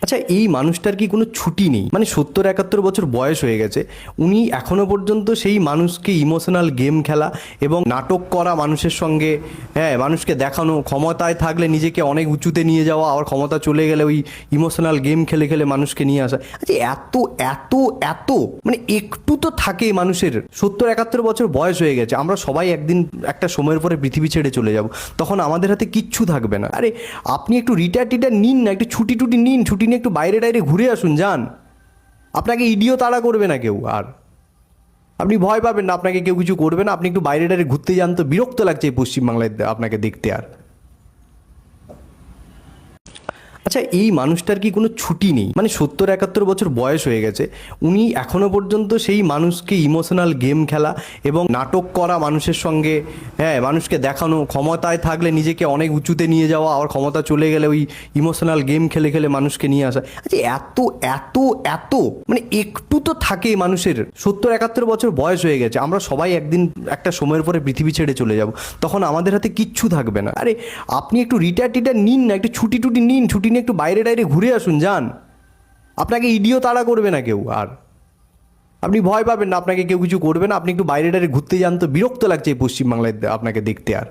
আচ্ছা, এই মানুষটার কি কোনো ছুটি নেই? মানে 70-71 বছর বয়স হয়ে গেছে, উনি এখনো পর্যন্ত সেই মানুষকে ইমোশনাল গেম খেলা এবং নাটক করা মানুষের সঙ্গে, হ্যাঁ, মানুষকে দেখানো, ক্ষমতায় থাকলে নিজেকে অনেক উঁচুতে নিয়ে যাওয়া, আবার ক্ষমতা চলে গেলে ওই ইমোশনাল গেম খেলে খেলে মানুষকে নিয়ে আসা। আচ্ছা, এত এত এত মানে একটু তো থাকে মানুষের। 70-71 বছর বয়স হয়ে গেছে, আমরা সবাই একদিন একটা সময়ের পরে পৃথিবী ছেড়ে চলে যাব, তখন আমাদের হাতে কিচ্ছু থাকবে না। আরে আপনি একটু রিটায়ার টিটার নিন না, একটু ছুটি টুটি নিন, ছুটি নিয়ে একটু বাইরে টাইরে ঘুরে আসুন, যান। আপনাকে ইডিও তাড়া করবে না কেউ, আর আপনি ভয় পাবেন না, আপনাকে কেউ কিছু করবে না। আপনি একটু বাইরে টাইরে ঘুরতে যান তো, বিরক্ত লাগছে এই পশ্চিমবাংলায় আপনাকে দেখতে। আর আচ্ছা, এই মানুষটার কি কোনো ছুটি নেই? মানে 70-71 বছর বয়স হয়ে গেছে, উনি এখনো পর্যন্ত সেই মানুষকে ইমোশনাল গেম খেলা এবং নাটক করা মানুষের সঙ্গে, হ্যাঁ, মানুষকে দেখানো, ক্ষমতায় থাকলে নিজেকে অনেক উঁচুতে নিয়ে যাওয়া, আবার ক্ষমতা চলে গেলে ওই ইমোশনাল গেম খেলে খেলে মানুষকে নিয়ে আসা। আচ্ছা, এত এত এত মানে একটু তো থাকে মানুষের। 70-71 বছর বয়স হয়ে গেছে, আমরা সবাই একদিন একটা সময়ের পরে পৃথিবী ছেড়ে চলে যাব, তখন আমাদের হাতে কিচ্ছু থাকবে না। আরে আপনি একটু রিটায়ার টিটার নিন না, একটু ছুটি টুটি নিন, ছুটি নিয়ে একটু বাইরে টাইরে ঘুরে আসুন, যান। আপনাকে ইডিও তাড়া করবে না কেউ, আর আপনি ভয় পাবেন না, আপনাকে কেউ কিছু করবে না। আপনি একটু বাইরে টাইরে ঘুরতে যান তো, বিরক্ত লাগছে এই পশ্চিমবাংলায় আপনাকে দেখতে। আর